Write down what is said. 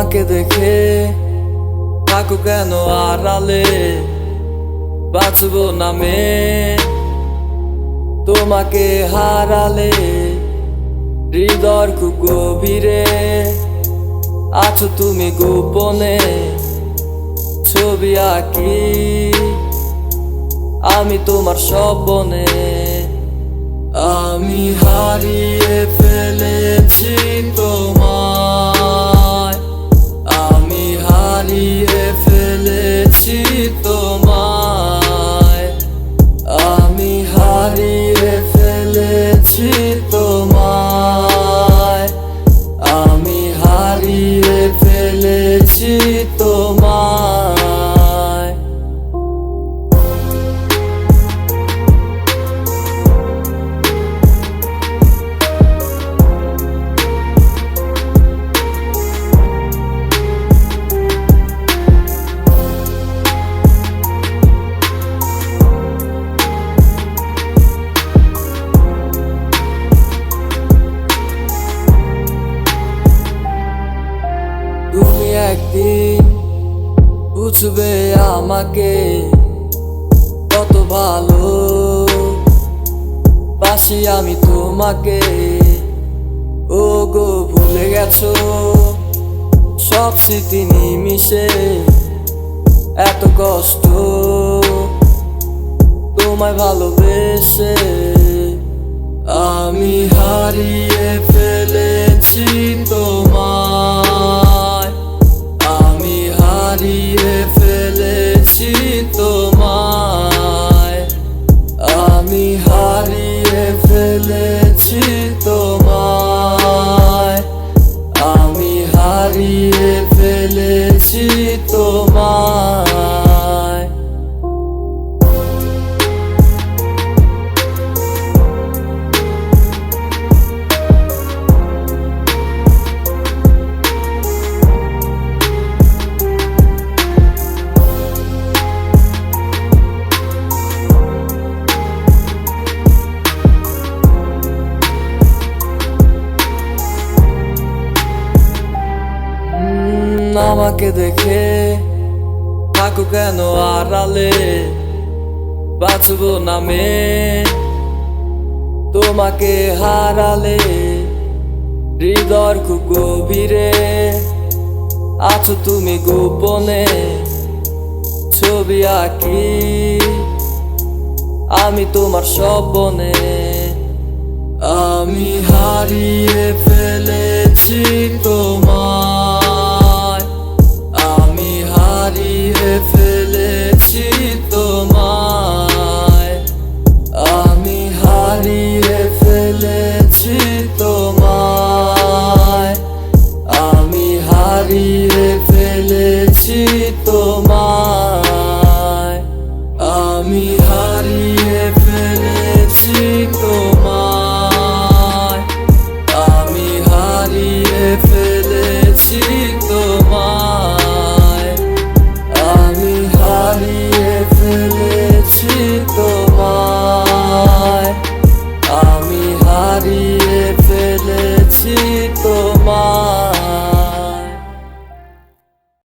আমাকে দেখে থাকো কেন আড়ালে, বাঁচবো নামে তোমাকে হারালে। হৃদয়ের খুব গভীরে আছো তুমি গোপনে, ছবি আঁকি আমি তোমার স্বপ্নে। আমি হারিয়ে ফেলেছি তোমায়, আমি হারিয়ে ফেলেছি তোমায়, আমি হারিয়ে ফেলেছি তোমায়, আমি হারিয়ে ফেলেছি তোমায়। তুমি একদিন বুঝবে আমাকে, কত ভালো বাসি আমি তোমাকে। ও গো ভুলে গেছো সব স্মৃতি নিমিশে, এত কষ্ট তোমায় ভালোবেসে। আমি হারিয়ে ফেলেছি তোমায়, আমি হারিয়ে ফেলেছি তোমায়, আমি হারিয়ে ফেলেছি তোমায়, আমি হারিয়ে ফেলেছি তোমায়। আমাকে দেখে থাকো কেন আড়ালে, বাঁচবো নামে তোমাকে হারালে। হৃদয়ের খুব গভীরে আছো তুমি গোপনে, ছবি আঁকি আমি তোমার স্বপ্নে। আমি হারিয়ে ফেলেছি তোমায়, আমি হারিয়ে ফেলেছি তোমায়, আমি হারিয়ে ফেলেছি তোমায়, আমি হারিয়ে ফেলেছি তোমায়, আমি হারিয়ে ফেলেছি তোমায়, আমি হারিয়ে ফেলেছি তোমায়, আমি হারিয়ে ফেলেছি তোমায়, আমি হারিয়ে ফেলেছি তোমায়।